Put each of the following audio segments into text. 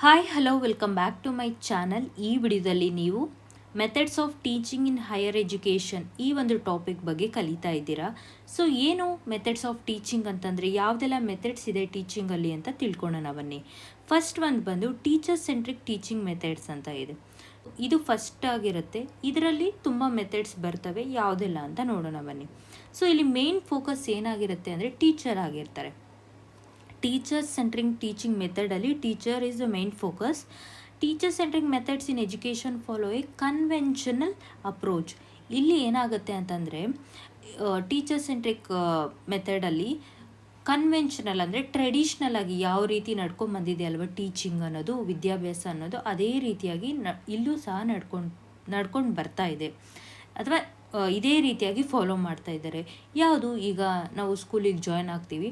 Hi hello welcome back to my channel. ಈ ವಿಡಿಯೋದಲ್ಲಿ ನೀವು methods of teaching in higher education ಈ ಒಂದು ಟಾಪಿಕ್ ಬಗ್ಗೆ ಕಲಿತಾ ಇದ್ದೀರಾ. ಸೊ ಏನು ಮೆಥಡ್ಸ್ ಆಫ್ ಟೀಚಿಂಗ್ ಅಂತಂದರೆ ಯಾವುದೆಲ್ಲ ಮೆಥಡ್ಸ್ ಇದೆ ಟೀಚಿಂಗಲ್ಲಿ ಅಂತ ತಿಳ್ಕೊಳ್ಳೋಣ ಬನ್ನಿ. ಫಸ್ಟ್ ಒಂದು ಬಂದು ಟೀಚರ್ ಸೆಂಟ್ರಿಕ್ ಟೀಚಿಂಗ್ ಮೆಥಡ್ಸ್ ಅಂತ ಇದೆ. ಇದು ಫಸ್ಟ್ ಆಗಿರುತ್ತೆ. ಇದರಲ್ಲಿ ತುಂಬ ಮೆಥಡ್ಸ್ ಬರ್ತವೆ, ಯಾವುದೆಲ್ಲ ಅಂತ ನೋಡೋಣ ಬನ್ನಿ. ಸೊ ಇಲ್ಲಿ ಮೇನ್ ಫೋಕಸ್ ಏನಾಗಿರುತ್ತೆ ಅಂದರೆ ಟೀಚರ್ ಆಗಿರ್ತಾರೆ. ಟೀಚರ್ ಸೆಂಟ್ರಿಂಗ್ ಟೀಚಿಂಗ್ ಮೆಥಡಲ್ಲಿ teacher is the main focus. Teacher centring methods in education follow a conventional approach. ಇಲ್ಲಿ ಏನಾಗುತ್ತೆ ಅಂತಂದರೆ ಟೀಚರ್ ಸೆಂಟ್ರಿಕ್ ಮೆಥಡಲ್ಲಿ ಕನ್ವೆನ್ಷನಲ್ ಅಂದರೆ ಟ್ರೆಡಿಷ್ನಲ್ ಆಗಿ ಯಾವ ರೀತಿ ನಡ್ಕೊಂಡ್ಬಂದಿದೆ ಅಲ್ವಾ ಟೀಚಿಂಗ್ ಅನ್ನೋದು, ವಿದ್ಯಾಭ್ಯಾಸ ಅನ್ನೋದು, ಅದೇ ರೀತಿಯಾಗಿ ಇಲ್ಲೂ ಸಹ ನಡ್ಕೊಂಡು ಬರ್ತಾ ಇದೆ ಅಥವಾ ಇದೇ ರೀತಿಯಾಗಿ ಫಾಲೋ ಮಾಡ್ತಾ ಇದ್ದಾರೆ. ಯಾವುದು, ಈಗ ನಾವು ಸ್ಕೂಲಿಗೆ ಜಾಯ್ನ್ ಆಗ್ತೀವಿ,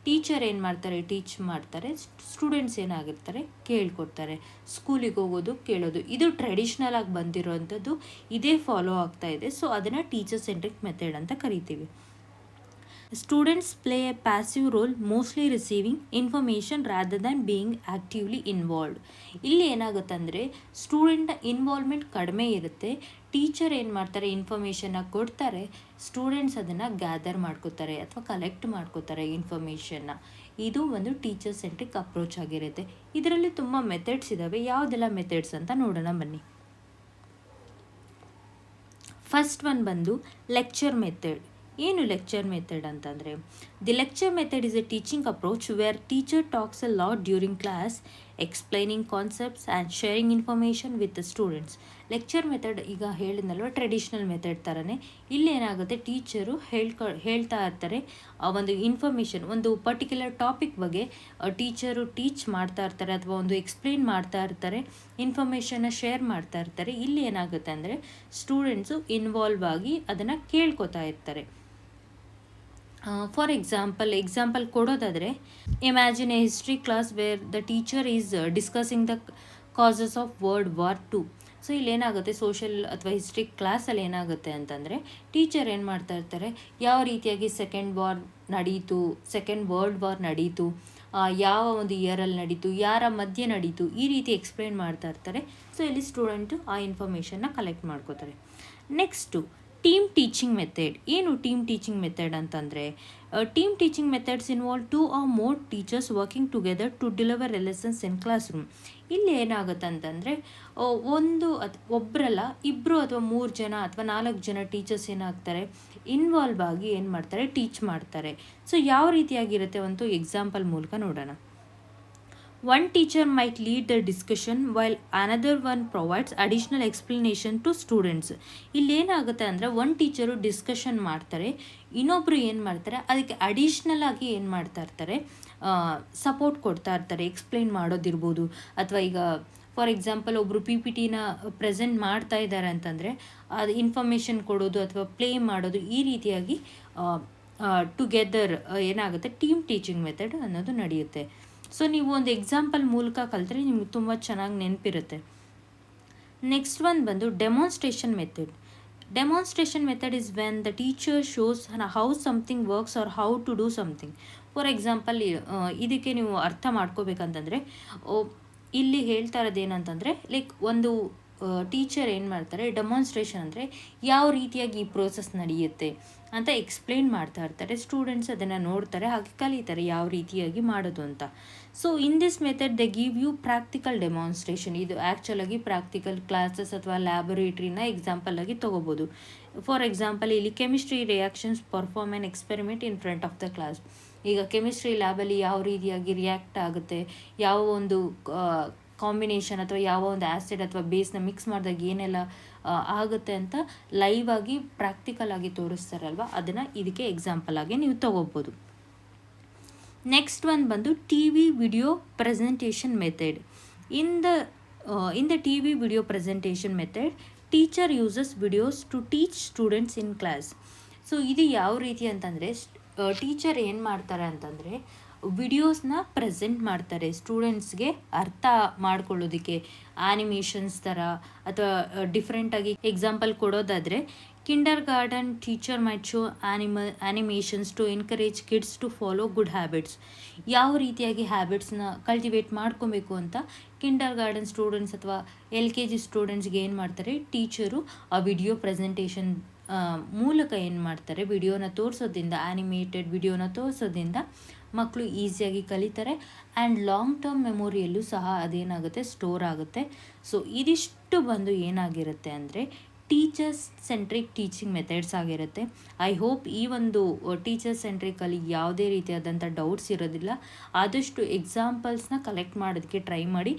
ಟೀಚರ್ ಏನು ಮಾಡ್ತಾರೆ, ಟೀಚ್ ಮಾಡ್ತಾರೆ, ಸ್ಟೂಡೆಂಟ್ಸ್ ಏನಾಗಿರ್ತಾರೆ ಕೇಳ್ಕೊಡ್ತಾರೆ. ಸ್ಕೂಲಿಗೆ ಹೋಗೋದು ಕೇಳೋದು, ಇದು ಟ್ರೆಡಿಷ್ನಲ್ ಆಗಿ ಬಂದಿರೋವಂಥದ್ದು, ಇದೇ ಫಾಲೋ ಆಗ್ತಾ ಇದೆ. ಸೊ ಅದನ್ನು ಟೀಚರ್ ಸೆಂಟ್ರಿಕ್ ಮೆಥಡ್ ಅಂತ ಕರಿತೀವಿ. Students play a passive role, mostly receiving information rather than being actively involved. ಇಲ್ಲಿ ಏನಾಗುತ್ತೆ ಅಂದರೆ ಸ್ಟೂಡೆಂಟ್ನ ಇನ್ವಾಲ್ವ್ಮೆಂಟ್ ಕಡಿಮೆ ಇರುತ್ತೆ. ಟೀಚರ್ ಏನು ಮಾಡ್ತಾರೆ, ಇನ್ಫಾರ್ಮೇಷನ್ನ ಕೊಡ್ತಾರೆ, ಸ್ಟೂಡೆಂಟ್ಸ್ ಅದನ್ನು ಗ್ಯಾದರ್ ಮಾಡ್ಕೋತಾರೆ ಅಥವಾ ಕಲೆಕ್ಟ್ ಮಾಡ್ಕೋತಾರೆ ಇನ್ಫಾರ್ಮೇಷನ್ನ. ಇದು ಒಂದು ಟೀಚರ್ ಸೆಂಟ್ರಿಕ್ ಅಪ್ರೋಚ್ ಆಗಿರುತ್ತೆ. ಇದರಲ್ಲಿ ತುಂಬ ಮೆಥಡ್ಸ್ ಇದ್ದಾವೆ. ಯಾವುದೆಲ್ಲ ಮೆಥಡ್ಸ್ ಅಂತ ನೋಡೋಣ ಬನ್ನಿ. ಫಸ್ಟ್ ಒನ್ ಬಂದು ಲೆಕ್ಚರ್ ಮೆಥಡ್. ಏನು ಲೆಕ್ಚರ್ ಮೆಥಡ್ ಅಂತಂದರೆ, the lecture method is a teaching approach where teacher talks a lot during class, explaining concepts and sharing information with the students. Lecture method ಈಗ ಹೇಳಿದ್ನಲ್ವ traditional method ಥರನೇ. ಇಲ್ಲಿ ಏನಾಗುತ್ತೆ, teacher ಹೇಳ್ತಾ ಇರ್ತಾರೆ ಒಂದು ಇನ್ಫಾರ್ಮೇಷನ್, ಒಂದು ಪರ್ಟಿಕ್ಯುಲರ್ ಟಾಪಿಕ್ ಬಗ್ಗೆ ಟೀಚರು ಟೀಚ್ ಮಾಡ್ತಾ ಇರ್ತಾರೆ ಅಥವಾ ಒಂದು ಎಕ್ಸ್ಪ್ಲೈನ್ ಮಾಡ್ತಾ ಇರ್ತಾರೆ, ಇನ್ಫಾರ್ಮೇಷನ್ನ ಶೇರ್ ಮಾಡ್ತಾ ಇರ್ತಾರೆ. ಇಲ್ಲಿ ಏನಾಗುತ್ತೆ ಅಂದರೆ ಸ್ಟೂಡೆಂಟ್ಸು ಇನ್ವಾಲ್ವ್ ಆಗಿ ಅದನ್ನು ಕೇಳ್ಕೊತಾ ಇರ್ತಾರೆ. ಫಾರ್ ಎಕ್ಸಾಂಪಲ್ ಕೊಡೋದಾದರೆ, imagine a history class where the teacher is discussing the causes of world war 2. So ಇಲ್ಲೇನಾಗುತ್ತೆ, ಸೋಷಲ್ ಅಥವಾ ಹಿಸ್ಟ್ರಿ ಕ್ಲಾಸಲ್ಲಿ ಏನಾಗುತ್ತೆ ಅಂತಂದರೆ ಟೀಚರ್ ಏನು ಮಾಡ್ತಾ ಇರ್ತಾರೆ, ಯಾವ ರೀತಿಯಾಗಿ ಸೆಕೆಂಡ್ ವರ್ಲ್ಡ್ ವಾರ್ ನಡೀತು, ಯಾವ ಒಂದು ಇಯರಲ್ಲಿ ನಡೀತು, ಯಾರ ಮಧ್ಯೆ ನಡೀತು, ಈ ರೀತಿ ಎಕ್ಸ್ಪ್ಲೈನ್ ಮಾಡ್ತಾ ಇರ್ತಾರೆ. ಸೊ ಇಲ್ಲಿ ಸ್ಟೂಡೆಂಟು ಆ ಇನ್ಫಾರ್ಮೇಷನ್ನ ಕಲೆಕ್ಟ್ ಮಾಡ್ಕೋತಾರೆ. Next team teaching method. ಏನು ಟೀಮ್ ಟೀಚಿಂಗ್ ಮೆಥಡ್ ಅಂತಂದರೆ, team teaching methods involve 2 or more teachers working together to deliver a lessons in classroom. ಇಲ್ಲಿ ಏನಾಗುತ್ತೆ ಅಂತಂದರೆ ಒಬ್ಬರಲ್ಲ, 2 ಅಥವಾ 3 ಜನ ಅಥವಾ 4 ಜನ ಟೀಚರ್ಸ್ ಏನಾಗ್ತಾರೆ, ಇನ್ವಾಲ್ವ್ ಆಗಿ ಏನು ಮಾಡ್ತಾರೆ, ಟೀಚ್ ಮಾಡ್ತಾರೆ. ಸೊ ಯಾವ ರೀತಿಯಾಗಿರುತ್ತೆ ಒಂದು ಎಕ್ಸಾಂಪಲ್ ಮೂಲಕ ನೋಡೋಣ. One teacher might lead the discussion while another one provides additional explanation to students. ಇಲ್ಲಿ ಏನಾಗುತ್ತೆ ಅಂದರೆ ಒಂದು ಟೀಚರು ಡಿಸ್ಕಷನ್ ಮಾಡ್ತಾರೆ, ಇನ್ನೊಬ್ಬರು ಏನು ಮಾಡ್ತಾರೆ ಅದಕ್ಕೆ ಅಡಿಷ್ನಲ್ ಆಗಿ ಏನು ಮಾಡ್ತಾ ಇರ್ತಾರೆ, ಸಪೋರ್ಟ್ ಕೊಡ್ತಾ ಇರ್ತಾರೆ, ಎಕ್ಸ್ಪ್ಲೈನ್ ಮಾಡೋದಿರ್ಬೋದು. ಅಥವಾ ಈಗ ಫಾರ್ ಎಕ್ಸಾಂಪಲ್ ಒಬ್ಬರು PPTನ ಪ್ರೆಸೆಂಟ್ ಮಾಡ್ತಾ ಇದ್ದಾರೆ ಅಂತಂದರೆ ಅದು ಇನ್ಫಾರ್ಮೇಷನ್ ಕೊಡೋದು ಅಥವಾ ಪ್ಲೇ ಮಾಡೋದು, ಈ ರೀತಿಯಾಗಿ ಟುಗೆದರ್ ಏನಾಗುತ್ತೆ ಟೀಮ್ ಟೀಚಿಂಗ್ ಮೆಥಡ್ ಅನ್ನೋದು ನಡೆಯುತ್ತೆ. ಸೊ ನೀವು ಒಂದು ಎಕ್ಸಾಂಪಲ್ ಮೂಲಕ ಕಲಿತ್ರೆ ನಿಮ್ಗೆ ತುಂಬ ಚೆನ್ನಾಗಿ ನೆನಪಿರುತ್ತೆ. ನೆಕ್ಸ್ಟ್ ಒನ್ ಬಂದು demonstration method. Demonstration method is when the teacher shows how something works or how to do something. For example ಇದಕ್ಕೆ ನೀವು ಅರ್ಥ ಮಾಡ್ಕೋಬೇಕಂತಂದರೆ, ಇಲ್ಲಿ ಹೇಳ್ತಾ ಇರೋದು ಏನಂತಂದರೆ, ಲೈಕ್ ಒಂದು ಟೀಚರ್ ಏನು ಮಾಡ್ತಾರೆ, ಡೆಮಾನ್ಸ್ಟ್ರೇಷನ್ ಅಂದರೆ ಯಾವ ರೀತಿಯಾಗಿ ಈ ಪ್ರೋಸೆಸ್ ನಡೆಯುತ್ತೆ ಅಂತ ಎಕ್ಸ್ಪ್ಲೈನ್ ಮಾಡ್ತಾ ಇರ್ತಾರೆ. ಸ್ಟೂಡೆಂಟ್ಸ್ ಅದನ್ನು ನೋಡ್ತಾರೆ, ಹಾಗೆ ಕಲಿತಾರೆ ಯಾವ ರೀತಿಯಾಗಿ ಮಾಡೋದು ಅಂತ. So in this method they give you practical demonstration. ಇದು ಆ್ಯಕ್ಚುಲಾಗಿ ಪ್ರಾಕ್ಟಿಕಲ್ ಕ್ಲಾಸಸ್ ಅಥವಾ ಲ್ಯಾಬೊರೇಟ್ರಿನ ಎಕ್ಸಾಂಪಲ್ ಆಗಿ ತೊಗೋಬೋದು. ಫಾರ್ ಎಕ್ಸಾಂಪಲ್ ಇಲ್ಲಿ chemistry reactions perform an experiment in front of the class. ಈಗ ಕೆಮಿಸ್ಟ್ರಿ ಲ್ಯಾಬಲ್ಲಿ ಯಾವ ರೀತಿಯಾಗಿ ರಿಯಾಕ್ಟ್ ಆಗುತ್ತೆ, ಯಾವ ಒಂದು ಕಾಂಬಿನೇಷನ್ ಅಥವಾ ಯಾವ ಒಂದು ಆ್ಯಸಿಡ್ ಅಥವಾ ಬೇಸ್ನ ಮಿಕ್ಸ್ ಮಾಡಿದಾಗ ಏನೆಲ್ಲ ಆಗುತ್ತೆ ಅಂತ ಲೈವ್ ಆಗಿ ಪ್ರಾಕ್ಟಿಕಲ್ ಆಗಿ ತೋರಿಸ್ತಾರಲ್ವ, ಅದನ್ನು ಇದಕ್ಕೆ ಎಕ್ಸಾಂಪಲ್ ಆಗಿ ನೀವು ತೊಗೋಬೋದು. ನೆಕ್ಸ್ಟ್ ಒನ್ ಬಂದು TV video presentation method. In the TV video presentation method teacher uses videos to teach students in class. So ಇದು ಯಾವ ರೀತಿ ಅಂತಂದರೆ, ಟೀಚರ್ ಏನು ಮಾಡ್ತಾರೆ ಅಂತಂದರೆ ವಿಡಿಯೋಸ್ನ ಪ್ರೆಸೆಂಟ್ ಮಾಡ್ತಾರೆ ಸ್ಟೂಡೆಂಟ್ಸ್ಗೆ ಅರ್ಥ ಮಾಡ್ಕೊಳ್ಳೋದಕ್ಕೆ, ಆ್ಯನಿಮೇಷನ್ಸ್ ಥರ ಅಥವಾ ಡಿಫ್ರೆಂಟಾಗಿ. ಎಕ್ಸಾಂಪಲ್ ಕೊಡೋದಾದರೆ, kindergarten teacher might show animations to encourage kids to follow good habits. ಯಾವ ರೀತಿಯಾಗಿ ಹ್ಯಾಬಿಟ್ಸ್ನ ಕಲ್ಟಿವೇಟ್ ಮಾಡ್ಕೊಬೇಕು ಅಂತ ಕಿಂಡರ್ ಗಾರ್ಡನ್ ಸ್ಟೂಡೆಂಟ್ಸ್ ಅಥವಾ LKG ಸ್ಟೂಡೆಂಟ್ಸ್ಗೆ ಏನು ಮಾಡ್ತಾರೆ, ಟೀಚರು ಆ ವಿಡಿಯೋ ಪ್ರೆಸೆಂಟೇಷನ್ ಮೂಲಕ ಏನು ಮಾಡ್ತಾರೆ, ವಿಡಿಯೋನ ತೋರಿಸೋದ್ರಿಂದ, ಆ್ಯನಿಮೇಟೆಡ್ ವಿಡಿಯೋನ ತೋರಿಸೋದ್ರಿಂದ ಮಕ್ಕಳು ಈಸಿಯಾಗಿ ಕಲಿತಾರೆ ಆ್ಯಂಡ್ ಲಾಂಗ್ ಟರ್ಮ್ ಮೆಮೊರಿಯಲ್ಲೂ ಸಹ ಅದೇನಾಗುತ್ತೆ, ಸ್ಟೋರ್ ಆಗುತ್ತೆ. ಸೊ ಇದಿಷ್ಟು ಬಂದು ಏನಾಗಿರುತ್ತೆ ಅಂದರೆ ಟೀಚರ್ಸ್ ಸೆಂಟ್ರಿಕ್ ಟೀಚಿಂಗ್ ಮೆಥಡ್ಸ್ ಆಗಿರುತ್ತೆ. ಐ ಹೋಪ್ ಈ ಒಂದು ಟೀಚರ್ಸ್ ಸೆಂಟ್ರಿಕಲ್ಲಿ ಯಾವುದೇ ರೀತಿಯಾದಂಥ ಡೌಟ್ಸ್ ಇರೋದಿಲ್ಲ. ಆದಷ್ಟು ಎಕ್ಸಾಂಪಲ್ಸ್ನ ಕಲೆಕ್ಟ್ ಮಾಡೋದಕ್ಕೆ ಟ್ರೈ ಮಾಡಿ.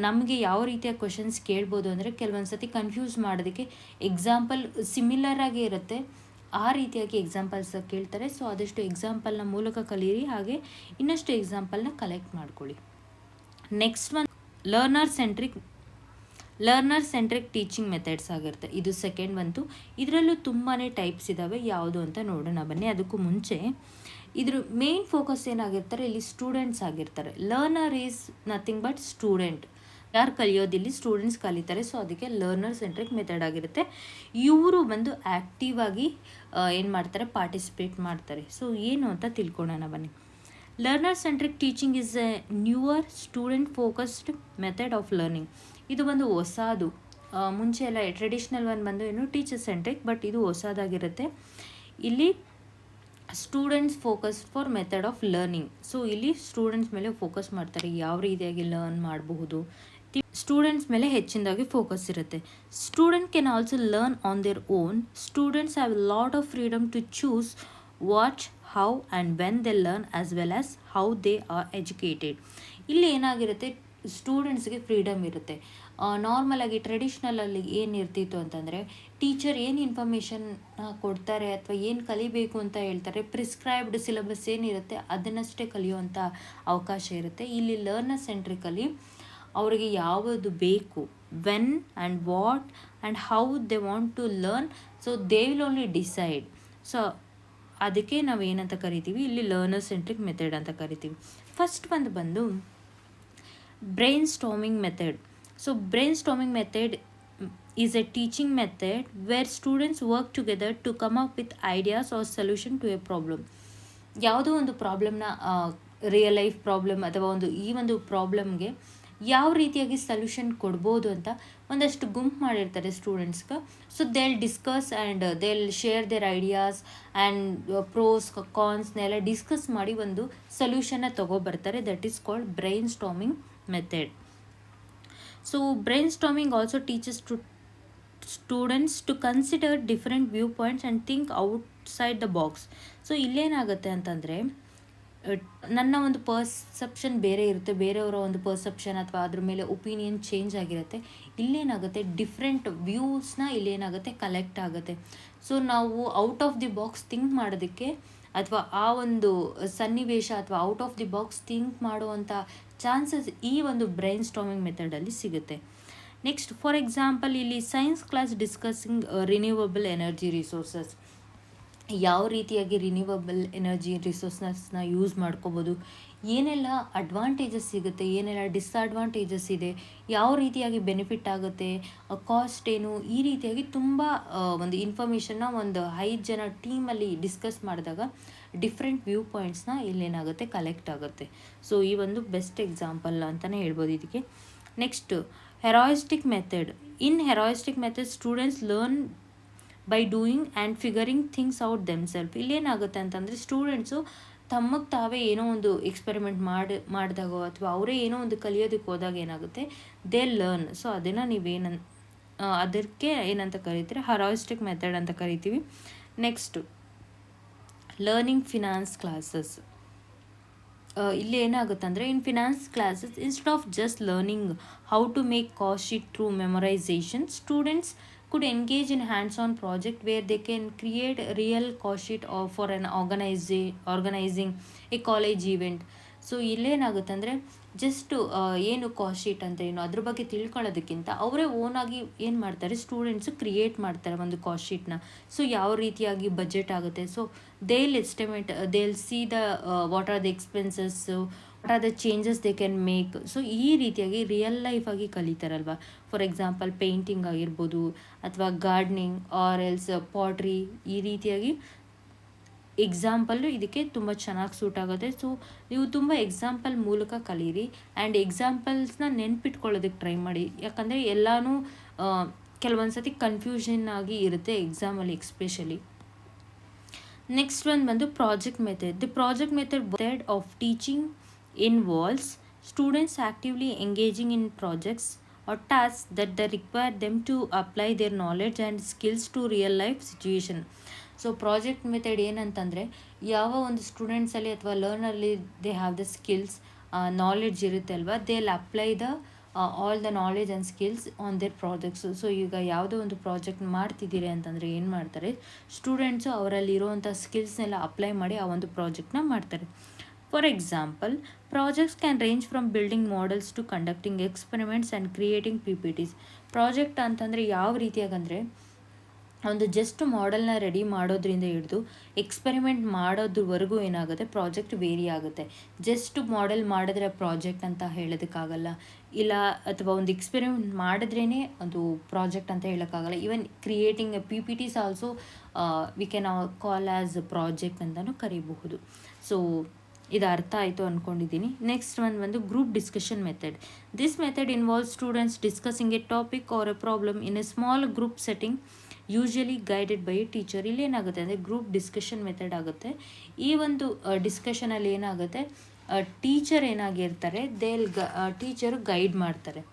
ನಮಗೆ ಯಾವ ರೀತಿಯ ಕ್ವಶನ್ಸ್ ಕೇಳ್ಬೋದು ಅಂದರೆ ಕೆಲವೊಂದು ಸತಿ ಕನ್ಫ್ಯೂಸ್ ಮಾಡೋದಕ್ಕೆ ಎಕ್ಸಾಂಪಲ್ ಸಿಮಿಲರ್ ಆಗೇ ಇರುತ್ತೆ, ಆ ರೀತಿಯಾಗಿ ಎಕ್ಸಾಂಪಲ್ಸ್ ಕೇಳ್ತಾರೆ. ಸೊ ಆದಷ್ಟು ಎಕ್ಸಾಂಪಲ್ನ ಮೂಲಕ ಕಲೀರಿ, ಹಾಗೆ ಇನ್ನಷ್ಟು ಎಕ್ಸಾಂಪಲ್ನ ಕಲೆಕ್ಟ್ ಮಾಡ್ಕೊಳ್ಳಿ. Next one learner centric teaching methods ಆಗಿರುತ್ತೆ. ಇದು ಸೆಕೆಂಡ್ ಬಂತು. ಇದರಲ್ಲೂ ತುಂಬಾ ಟೈಪ್ಸ್ ಇದ್ದಾವೆ, ಯಾವುದು ಅಂತ ನೋಡೋಣ ಬನ್ನಿ. ಅದಕ್ಕೂ ಮುಂಚೆ ಇದ್ರ ಮೇನ್ ಫೋಕಸ್ ಏನಾಗಿರ್ತಾರೆ, ಇಲ್ಲಿ ಸ್ಟೂಡೆಂಟ್ಸ್ ಆಗಿರ್ತಾರೆ. Learner is nothing but student. ಯಾರು ಕಲಿಯೋದಿಲ್ಲಿ ಸ್ಟೂಡೆಂಟ್ಸ್ ಕಲಿತಾರೆ. ಸೊ ಅದಕ್ಕೆ ಲರ್ನರ್ ಸೆಂಟ್ರಿಕ್ ಮೆಥಡ್ ಆಗಿರುತ್ತೆ. ಇವರು ಬಂದು ಆ್ಯಕ್ಟಿವ್ ಆಗಿ ಏನು ಮಾಡ್ತಾರೆ, ಪಾರ್ಟಿಸಿಪೇಟ್ ಮಾಡ್ತಾರೆ. ಸೊ ಏನು ಅಂತ ತಿಳ್ಕೊಳ್ಳೋಣ ಬನ್ನಿ. Learner centric teaching is A newer student focused method of learning. ಇದು ಒಂದು ಹೊಸದು. ಮುಂಚೆ ಎಲ್ಲ ಟ್ರೆಡಿಷ್ನಲ್ ಒನ್ ಬಂದು ಏನು ಟೀಚರ್ ಸೆಂಟ್ರಿಕ್, ಬಟ್ ಇದು ಹೊಸದಾಗಿರುತ್ತೆ. ಇಲ್ಲಿ students focused for method of learning. So ಇಲ್ಲಿ ಸ್ಟೂಡೆಂಟ್ಸ್ ಮೇಲೆ ಫೋಕಸ್ ಮಾಡ್ತಾರೆ, ಯಾವ ರೀತಿಯಾಗಿ ಲರ್ನ್ ಮಾಡಬಹುದು, ಸ್ಟೂಡೆಂಟ್ಸ್ ಮೇಲೆ ಹೆಚ್ಚಿನದಾಗಿ ಫೋಕಸ್ ಇರುತ್ತೆ. Student can also learn on their own. Students have lot of freedom to choose what, how and when they learn as well as how they are educated. ಇಲ್ಲಿ ಏನಾಗಿರುತ್ತೆ, ಸ್ಟೂಡೆಂಟ್ಸ್ಗೆ ಫ್ರೀಡಮ್ ಇರುತ್ತೆ. ನಾರ್ಮಲಾಗಿ ಟ್ರೆಡಿಷ್ನಲಲ್ಲಿ ಏನಿರ್ತಿತ್ತು ಅಂತಂದರೆ ಟೀಚರ್ ಏನು ಇನ್ಫಾರ್ಮೇಷನ್ ಕೊಡ್ತಾರೆ ಅಥವಾ ಏನು ಕಲಿಬೇಕು ಅಂತ ಹೇಳ್ತಾರೆ, ಪ್ರಿಸ್ಕ್ರೈಬ್ಡ್ ಸಿಲೆಬಸ್ ಏನಿರುತ್ತೆ ಅದನ್ನಷ್ಟೇ ಕಲಿಯುವಂಥ ಅವಕಾಶ ಇರುತ್ತೆ. ಇಲ್ಲಿ ಲರ್ನರ್ ಸೆಂಟ್ರಿಕಲ್ಲಿ ಅವರಿಗೆ ಯಾವುದು ಬೇಕು, when and what and how they want to learn, so they will only decide. So ಅದಕ್ಕೆ ನಾವು ಏನಂತ ಕರಿತೀವಿ, ಇಲ್ಲಿ ಲರ್ನರ್ ಸೆಂಟ್ರಿಕ್ ಮೆಥಡ್ ಅಂತ ಕರಿತೀವಿ. ಫಸ್ಟ್ ಒಂದು ಬಂದು brainstorming method. So brainstorming method is a teaching method where students work together to come up with ideas or solution to a problem. ಯಾವುದೋ ಒಂದು ಪ್ರಾಬ್ಲಮ್ನ, ರಿಯಲ್ ಲೈಫ್ ಪ್ರಾಬ್ಲಮ್ ಅಥವಾ ಈ ಒಂದು ಪ್ರಾಬ್ಲಮ್ಗೆ ಯಾವ ರೀತಿಯಾಗಿ ಸೊಲ್ಯೂಷನ್ ಕೊಡ್ಬೋದು ಅಂತ ಒಂದಷ್ಟು ಗುಂಪು ಮಾಡಿರ್ತಾರೆ ಸ್ಟೂಡೆಂಟ್ಸ್ಗೆ. So they will discuss and they will share their ideas and pros ಕಾನ್ಸ್ನೆಲ್ಲ ಡಿಸ್ಕಸ್ ಮಾಡಿ ಒಂದು ಸೊಲ್ಯೂಷನ್ನ ತೊಗೊಬರ್ತಾರೆ. That is called brainstorming method. So brainstorming also teaches students to consider different viewpoints and think outside the box. So ಇಲ್ಲೇನಾಗುತ್ತೆ ಅಂತಂದರೆ ನನ್ನ ಒಂದು perception ಬೇರೆ ಇರುತ್ತೆ, ಬೇರೆಯವರ ಒಂದು ಪರ್ಸೆಪ್ಷನ್ ಅಥವಾ ಅದ್ರ ಮೇಲೆ ಒಪಿನಿಯನ್ ಚೇಂಜ್ ಆಗಿರುತ್ತೆ. ಇಲ್ಲೇನಾಗುತ್ತೆ, ಡಿಫ್ರೆಂಟ್ ವ್ಯೂಸ್ನ ಇಲ್ಲೇನಾಗುತ್ತೆ ಕಲೆಕ್ಟ್ ಆಗುತ್ತೆ. ಸೊ ನಾವು out of the box think ಮಾಡೋದಕ್ಕೆ ಅಥವಾ ಆ ಒಂದು ಸನ್ನಿವೇಶ ಅಥವಾ out of the box think ಮಾಡುವಂಥ ಚಾನ್ಸಸ್ ಈ ಒಂದು ಬ್ರೈನ್ ಸ್ಟಾರ್ಮಿಂಗ್ ಮೆಥಡಲ್ಲಿ ಸಿಗುತ್ತೆ. ನೆಕ್ಸ್ಟ್ ಫಾರ್ ಎಕ್ಸಾಂಪಲ್ ಇಲ್ಲಿ science class discussing renewable energy resources. ಯಾವ ರೀತಿಯಾಗಿ ರಿನ್ಯೂವಬಲ್ ಎನರ್ಜಿ ರಿಸೋರ್ಸಸ್ನ ಯೂಸ್ ಮಾಡ್ಕೋಬೋದು, ಏನೆಲ್ಲ ಅಡ್ವಾಂಟೇಜಸ್ ಸಿಗುತ್ತೆ, ಏನೆಲ್ಲ ಡಿಸ್ಅಡ್ವಾಂಟೇಜಸ್ ಇದೆ, ಯಾವ ರೀತಿಯಾಗಿ ಬೆನಿಫಿಟ್ ಆಗುತ್ತೆ, ಕಾಸ್ಟ್ ಏನು, ಈ ರೀತಿಯಾಗಿ ತುಂಬ ಒಂದು ಇನ್ಫಾರ್ಮೇಷನ್ನ ಒಂದು 5 ಜನ ಟೀಮಲ್ಲಿ ಡಿಸ್ಕಸ್ ಮಾಡಿದಾಗ ಡಿಫ್ರೆಂಟ್ ವ್ಯೂ ಪಾಯಿಂಟ್ಸ್ನ ಇಲ್ಲೇನಾಗುತ್ತೆ ಕಲೆಕ್ಟ್ ಆಗುತ್ತೆ. ಸೊ ಈ ಒಂದು ಬೆಸ್ಟ್ ಎಕ್ಸಾಂಪಲ್ ಅಂತಲೇ ಹೇಳ್ಬೋದು ಇದಕ್ಕೆ. Next heuristic method. In heuristic method students learn by doing and figuring things out themselves. ಇಲ್ಲೇನಾಗುತ್ತೆ ಅಂತಂದರೆ ಸ್ಟೂಡೆಂಟ್ಸು ತಮಗೆ ತಾವೇ ಏನೋ ಒಂದು ಎಕ್ಸ್ಪೆರಿಮೆಂಟ್ ಮಾಡಿದಾಗ ಅಥವಾ ಅವರೇ ಏನೋ ಒಂದು ಕಲಿಯೋದಕ್ಕೆ ಹೋದಾಗ ಏನಾಗುತ್ತೆ, ದೇ ಲರ್ನ್. ಸೊ ಅದನ್ನು ಅದಕ್ಕೆ ಏನಂತ ಕರಿತೀರಿ, ಹೆರಾಯಿಸ್ಟಿಕ್ ಮೆಥಡ್ ಅಂತ ಕರಿತೀವಿ. Next learning finance classes. ಇಲ್ಲಿ ಏನಾಗುತ್ತೆ ಅಂದರೆ in finance classes instead of just learning how to make cost sheet through memorization, students could engage in hands-on project where they can create a real cost sheet for an organizing a college event. So ಇಲ್ಲೇನಾಗುತ್ತೆ ಅಂದರೆ just ಏನು cost sheet ಅಂತ ಏನು ಅದ್ರ ಬಗ್ಗೆ ತಿಳ್ಕೊಳ್ಳೋದಕ್ಕಿಂತ ಅವರೇ ಓನಾಗಿ ಏನು ಮಾಡ್ತಾರೆ, ಸ್ಟೂಡೆಂಟ್ಸು ಕ್ರಿಯೇಟ್ ಮಾಡ್ತಾರೆ ಒಂದು ಕಾಸ್ಟ್ ಶೀಟ್ನ. ಸೊ ಯಾವ ರೀತಿಯಾಗಿ ಬಜೆಟ್ ಆಗುತ್ತೆ, so they will estimate, they will see the what are the expenses, what are the changes they can make. So ಈ ರೀತಿಯಾಗಿ ರಿಯಲ್ ಲೈಫ್ ಆಗಿ ಕಲಿತಾರಲ್ವ. ಫಾರ್ ಎಕ್ಸಾಂಪಲ್ ಪೇಂಟಿಂಗ್ ಆಗಿರ್ಬೋದು, ಅಥವಾ ಗಾರ್ಡನಿಂಗ್ ಆರ್ ಎಲ್ಸ್ ಪಾಟ್ರಿ, ಈ ರೀತಿಯಾಗಿ ಎಕ್ಸಾಂಪಲ್ಲು ಇದಕ್ಕೆ ತುಂಬ ಚೆನ್ನಾಗಿ ಸೂಟ್ ಆಗುತ್ತೆ. ಸೊ ನೀವು ತುಂಬ ಎಕ್ಸಾಂಪಲ್ ಮೂಲಕ ಕಲೀರಿ, ಆ್ಯಂಡ್ ಎಕ್ಸಾಂಪಲ್ಸ್ನ ನೆನ್ಪಿಟ್ಕೊಳ್ಳೋದಕ್ಕೆ ಟ್ರೈ ಮಾಡಿ. ಯಾಕಂದರೆ ಎಲ್ಲನೂ ಕೆಲವೊಂದು ಸತಿ ಕನ್ಫ್ಯೂಷನ್ ಆಗಿ ಇರುತ್ತೆ ಎಕ್ಸಾಮಲ್ಲಿ ಎಕ್ಸ್ಪೆಷಲಿ. ನೆಕ್ಸ್ಟ್ ಒಂದು ಬಂದು project method. The project method of teaching involves students actively engaging in projects or tasks that they require them to apply their knowledge and skills to real life situation. So project method ಏನಂತಂದರೆ, ಯಾವ ಒಂದು ಸ್ಟೂಡೆಂಟ್ಸಲ್ಲಿ ಅಥವಾ ಲರ್ನಲ್ಲಿ they have the skills, knowledge ಇರುತ್ತೆ ಅಲ್ವಾ, they will apply the all the knowledge and skills on their projects. So ಈಗ ಯಾವುದೋ ಒಂದು ಪ್ರಾಜೆಕ್ಟ್ ಮಾಡ್ತಿದ್ದೀರಿ ಅಂತಂದರೆ ಏನು ಮಾಡ್ತಾರೆ, ಸ್ಟೂಡೆಂಟ್ಸು ಅವರಲ್ಲಿರುವಂಥ ಸ್ಕಿಲ್ಸ್ನೆಲ್ಲ ಅಪ್ಲೈ ಮಾಡಿ ಆ ಒಂದು ಪ್ರಾಜೆಕ್ಟ್ನ ಮಾಡ್ತಾರೆ. For example, projects can range from building models to conducting experiments and creating PPTs. Project ಅಂತಂದರೆ ಯಾವ ರೀತಿಯಾಗಂದರೆ, ಒಂದು ಜಸ್ಟ್ ಮಾಡೆಲ್ನ ರೆಡಿ ಮಾಡೋದ್ರಿಂದ ಹಿಡಿದು ಎಕ್ಸ್ಪೆರಿಮೆಂಟ್ ಮಾಡೋದ್ರವರೆಗೂ ಏನಾಗುತ್ತೆ, ಪ್ರಾಜೆಕ್ಟ್ ವೇರಿ ಆಗುತ್ತೆ. ಜಸ್ಟ್ ಮಾಡೆಲ್ ಮಾಡಿದ್ರೆ ಪ್ರಾಜೆಕ್ಟ್ ಅಂತ ಹೇಳೋದಕ್ಕಾಗಲ್ಲ, ಇಲ್ಲ ಅಥವಾ ಒಂದು ಎಕ್ಸ್ಪೆರಿಮೆಂಟ್ ಮಾಡಿದ್ರೇ ಅದು ಪ್ರಾಜೆಕ್ಟ್ ಅಂತ ಹೇಳೋಕ್ಕಾಗಲ್ಲ. Even creating PPTs also we can call as project ಅಂತಲೂ ಕರಿಬಹುದು. ಸೊ ಇದು ಅರ್ಥ ಆಯಿತು ಅಂದ್ಕೊಂಡಿದ್ದೀನಿ. ನೆಕ್ಸ್ಟ್ ಒಂದು group discussion method. This method involves students discussing a topic or a problem in a small group setting, usually guided by a teacher. ಇಲ್ಲೇನಾಗುತ್ತೆ ಅಂದರೆ group discussion method ಆಗುತ್ತೆ. ಈ ಒಂದು ಡಿಸ್ಕಷನಲ್ಲಿ ಏನಾಗುತ್ತೆ, ಟೀಚರ್ ಏನಾಗಿರ್ತಾರೆ, ಟೀಚರು ಗೈಡ್ ಮಾಡ್ತಾರೆ.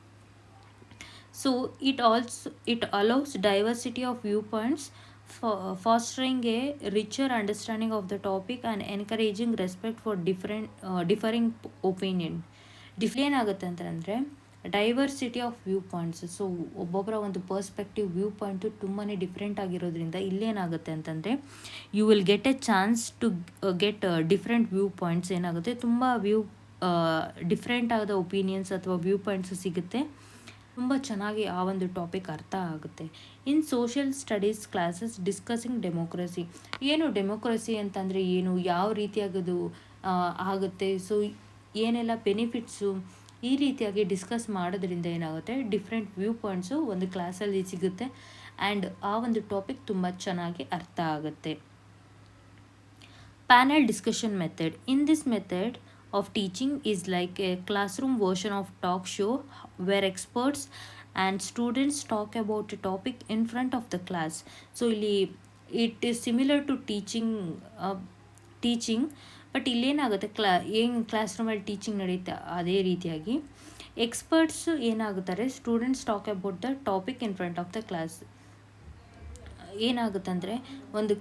So it allows diversity of view points, fostering a richer understanding of the topic and encouraging respect for differing opinion. ಏನಾಗುತ್ತೆ ಅಂತಂದರೆ diversity of view points. So ಒಬ್ಬೊಬ್ಬರ ಒಂದು ಪರ್ಸ್ಪೆಕ್ಟಿವ್ ವ್ಯೂ ಪಾಯಿಂಟು ತುಂಬಾ different ಆಗಿರೋದ್ರಿಂದ ಇಲ್ಲೇನಾಗುತ್ತೆ ಅಂತಂದರೆ you will get a chance to get different view points. ಏನಾಗುತ್ತೆ, ತುಂಬ ಡಿಫ್ರೆಂಟ್ ಆದ ಒಪಿನಿಯನ್ಸ್ ಅಥವಾ ವ್ಯೂ ಪಾಯಿಂಟ್ಸು ಸಿಗುತ್ತೆ. ತುಂಬ ಚೆನ್ನಾಗಿ ಆ ಒಂದು ಟಾಪಿಕ್ ಅರ್ಥ ಆಗುತ್ತೆ. In social studies classes discussing democracy. ಏನು ಡೆಮೋಕ್ರಸಿ ಅಂತಂದರೆ ಏನು, ಯಾವ ರೀತಿಯಾಗದು ಆಗುತ್ತೆ, ಸೊ ಏನೆಲ್ಲ ಬೆನಿಫಿಟ್ಸು, ಈ ರೀತಿಯಾಗಿ ಡಿಸ್ಕಸ್ ಮಾಡೋದ್ರಿಂದ ಏನಾಗುತ್ತೆ, ಡಿಫ್ರೆಂಟ್ ವ್ಯೂ ಪಾಯಿಂಟ್ಸು ಒಂದು ಕ್ಲಾಸಲ್ಲಿ ಸಿಗುತ್ತೆ, ಆ್ಯಂಡ್ ಆ ಒಂದು ಟಾಪಿಕ್ ತುಂಬ ಚೆನ್ನಾಗಿ ಅರ್ಥ ಆಗುತ್ತೆ. Panel discussion method. In this method of teaching is like a classroom version of talk show where experts and students talk about a topic in front of the class. So ಇಲ್ಲಿ it is similar to teaching but ಇಲ್ಲೇನಾಗುತ್ತೆ, ಏನು class ರೂಮಲ್ಲಿ teaching ನಡೆಯುತ್ತೆ ಅದೇ ರೀತಿಯಾಗಿ experts ಏನಾಗುತ್ತಾರೆ, students talk about the topic in front of the class. ಏನಾಗುತ್ತಂದರೆ ಒಂದು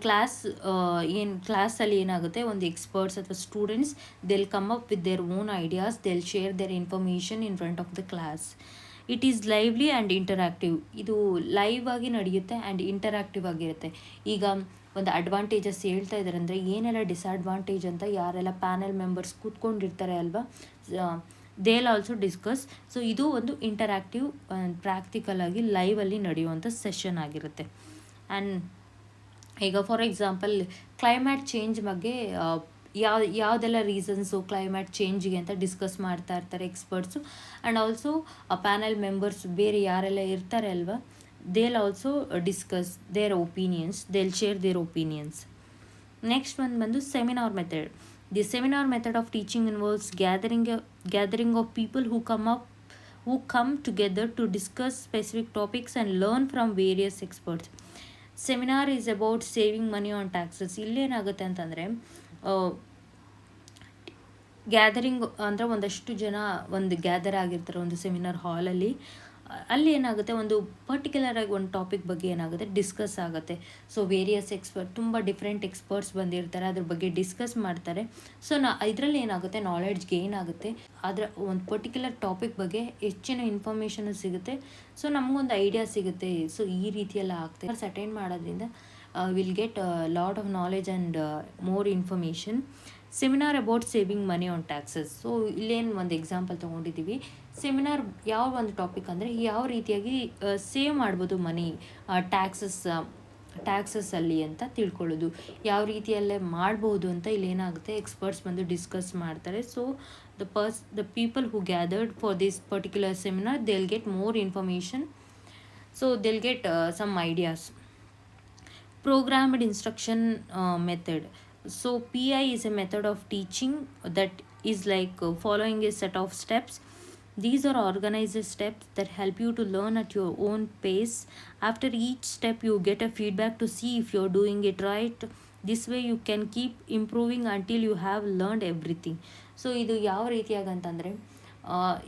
ಕ್ಲಾಸಲ್ಲಿ ಏನಾಗುತ್ತೆ, ಒಂದು ಎಕ್ಸ್ಪರ್ಟ್ಸ್ ಅಥವಾ students they'll come up with their own ideas, they'll share their information in front of the class. It is lively and interactive. ಇದು live ಆಗಿ ನಡೆಯುತ್ತೆ and interactive ಆಗಿರುತ್ತೆ. ಈಗ ಒಂದು ಅಡ್ವಾಂಟೇಜಸ್ ಹೇಳ್ತಾ ಇದ್ದಾರೆ ಅಂದರೆ ಏನೆಲ್ಲ ಡಿಸ್ಅಡ್ವಾಂಟೇಜ್ ಅಂತ ಯಾರೆಲ್ಲ ಪ್ಯಾನೆಲ್ ಮೆಂಬರ್ಸ್ ಕೂತ್ಕೊಂಡಿರ್ತಾರೆ ಅಲ್ವಾ, they will also discuss. So ಇದು ಒಂದು ಇಂಟರಾಕ್ಟಿವ್ ಪ್ರಾಕ್ಟಿಕಲ್ ಆಗಿ ಲೈವಲ್ಲಿ ನಡೆಯುವಂಥ ಸೆಷನ್ ಆಗಿರುತ್ತೆ. ಆ್ಯಂಡ್ ಈಗ ಫಾರ್ ಎಕ್ಸಾಂಪಲ್ ಕ್ಲೈಮೇಟ್ ಚೇಂಜ್ ಬಗ್ಗೆ ಯಾವುದೆಲ್ಲ ರೀಸನ್ಸು ಕ್ಲೈಮೇಟ್ ಚೇಂಜಿಗೆ ಅಂತ ಡಿಸ್ಕಸ್ ಮಾಡ್ತಾ ಇರ್ತಾರೆ experts. And also panel members ಬೇರೆ ಯಾರೆಲ್ಲ ಇರ್ತಾರೆ ಅಲ್ವಾ, they will also discuss their opinions, they will share their opinions. Next ಬಂದು seminar method. The seminar method of teaching involves gathering of people who come together to discuss specific topics and learn from various experts. Seminar is about saving money on taxes. ಇಲ್ಲೇನಾಗುತ್ತೆ ಅಂತಂದರೆ gathering ಅಂದರೆ ಒಂದಷ್ಟು ಜನ ಒಂದು gather ಆಗಿರ್ತಾರೆ ಒಂದು seminar ಹಾಲಲ್ಲಿ. ಅಲ್ಲಿ ಏನಾಗುತ್ತೆ, ಒಂದು ಪರ್ಟಿಕ್ಯುಲರ್ ಆಗಿ ಒಂದು ಟಾಪಿಕ್ ಬಗ್ಗೆ ಏನಾಗುತ್ತೆ ಡಿಸ್ಕಸ್ ಆಗುತ್ತೆ. ಸೊ ವೇರಿಯಸ್ ತುಂಬ ಡಿಫ್ರೆಂಟ್ ಎಕ್ಸ್ಪರ್ಟ್ಸ್ ಬಂದಿರ್ತಾರೆ, ಅದ್ರ ಬಗ್ಗೆ ಡಿಸ್ಕಸ್ ಮಾಡ್ತಾರೆ. ಸೊ ಇದರಲ್ಲಿ ಏನಾಗುತ್ತೆ, ನಾಲೆಡ್ಜ್ ಗೇನ್ ಆಗುತ್ತೆ, ಅದರ ಒಂದು ಪರ್ಟಿಕ್ಯುಲರ್ ಟಾಪಿಕ್ ಬಗ್ಗೆ ಹೆಚ್ಚಿನ ಇನ್ಫಾರ್ಮೇಷನು ಸಿಗುತ್ತೆ. ಸೊ ನಮಗೊಂದು ಐಡಿಯಾ ಸಿಗುತ್ತೆ. ಸೊ ಈ ರೀತಿಯೆಲ್ಲ ಆಗ್ತದೆ. ಅಟೆಂಡ್ ಮಾಡೋದ್ರಿಂದ will get lot of knowledge and more information. Seminar about saving money on taxes. So ಇಲ್ಲೇನು ಒಂದು ಎಕ್ಸಾಂಪಲ್ ತೊಗೊಂಡಿದ್ದೀವಿ. ಸೆಮಿನಾರ್ ಯಾವ ಒಂದು ಟಾಪಿಕ್ ಅಂದರೆ ಯಾವ ರೀತಿಯಾಗಿ ಸೇವ್ ಮಾಡ್ಬೋದು ಮನಿ ಟ್ಯಾಕ್ಸಸ್ಸಲ್ಲಿ ಅಂತ ತಿಳ್ಕೊಳ್ಳೋದು, ಯಾವ ರೀತಿಯಲ್ಲೇ ಮಾಡ್ಬೋದು ಅಂತ ಇಲ್ಲೇನಾಗುತ್ತೆ ಎಕ್ಸ್ಪರ್ಟ್ಸ್ ಬಂದು ಡಿಸ್ಕಸ್ ಮಾಡ್ತಾರೆ. So the people who gathered for this particular seminar, they'll get more information, so they'll get some ideas. Programmed instruction method. So PI is a method of teaching that is like following a set of steps. These are organized steps that help you to learn at your own pace. After each step, you get a feedback to see if you're doing it right. This way you can keep improving until you have learned everything. So ಇದು ಯಾವ ರೀತಿಯಾಗಿ ಅಂತಂದರೆ,